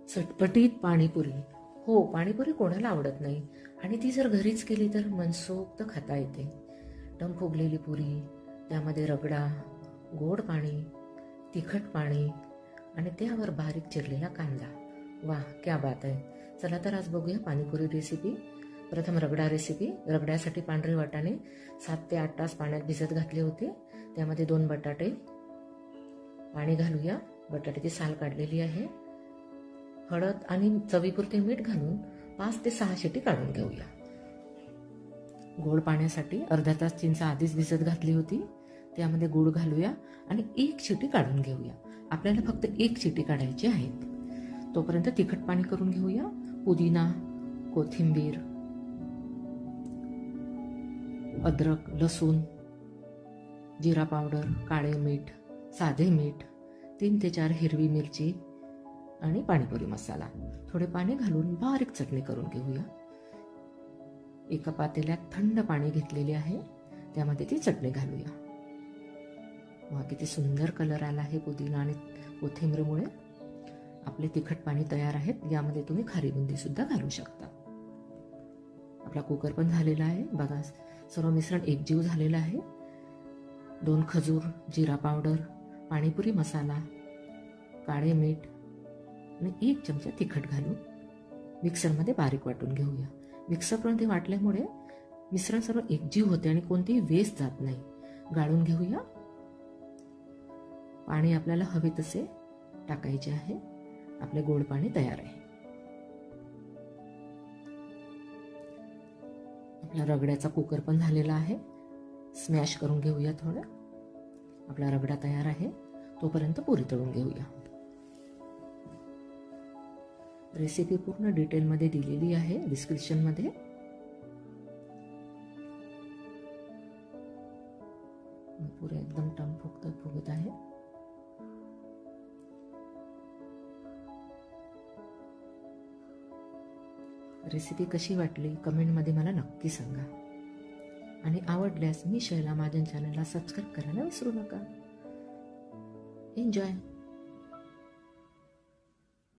चटपटीत पाणीपुरी. हो, पाणीपुरी कोणाला आवडत नाही आणि ती जर घरीच केली तर मनसोक्त खाता येते. टम फुगलेली पुरी, त्यामध्ये रगडा, गोड पाणी, तिखट पाणी आणि त्यावर बारीक चिरलेला कांदा. वाह, क्या बात आहे. चला तर आज बघूया पाणीपुरी रेसिपी. प्रथम रगडा रेसिपी. रगड्यासाठी पांढरे वाटाणे 7 ते 8 तास पाण्यात भिजत घातले होते. त्यामध्ये 2 बटाटे. पाणी घालूया. बटाट्याची साल काढलेली आहे. हळद आणि चवीपुरते मीठ घालून 5 ते 6 शिटी काढून घेऊया. गोड पाण्यासाठी अर्धा तास चिंच आधीच भिजत घातली होती. त्यामध्ये गूळ घालूया आणि 1 शिटी काढून घेऊया. आपल्याला फक्त 1 शिटी काढायची आहे. तोपर्यंत तिखट पाणी करून घेऊया. पुदिना, कोथिंबीर, अद्रक, लसूण, जिरा पावडर, काळे मीठ, साधे मीठ, 3 ते 4 हिरवी मिरची आणि पाणीपुरी मसाला. थोडे पाणी घालून बारीक चटणी करून घेऊया. एका पातेल्यात थंड पाणी घेतलेले आहे. त्यामध्ये ती चटणी घालूया. वा, किती सुंदर कलर आला आहे पुदिना आणि कोथिंबीरमुळे. आपले तिखट पाणी तयार आहेत. यामध्ये तुम्ही खारी बुंदी सुद्धा घालू शकता. आपला कुकर पण झालेला आहे. बघा, सर्व मिश्रण एकजीव झालेलं आहे. 2 खजूर, जिरा पावडर, पाणीपुरी मसाला, काळे मीठ आणि 1 चमचा तिखट घालून मिक्सरमध्ये बारीक वाटून घेऊया. मिक्सरमध्ये वाटल्यामुळे मिश्रण सर्व एकजीव होते आणि कोणतेही वेस्ट जात नाही. गाळून घेऊया. पाणी आपल्याला हवे तसे टाकायचे आहे. आपले गोड पाणी तयार आहे. आपला रगड्याचा कुकर पण झालेला आहे. स्मॅश करून घेऊया थोडं. आपला रगडा तयार आहे. तोपर्यंत पुरी तळून घेऊया. रेसिपी पूर्ण डिटेलमध्ये दिलेली आहे डिस्क्रिप्शनमध्ये. पुरे एकदम टम फुगत आहे. रेसिपी कशी वाटली कमेंटमध्ये मला नक्की सांगा. आणि आवडल्यास मी शैला माझ्या चॅनलला सबस्क्राईब करायला विसरू नका. एन्जॉय.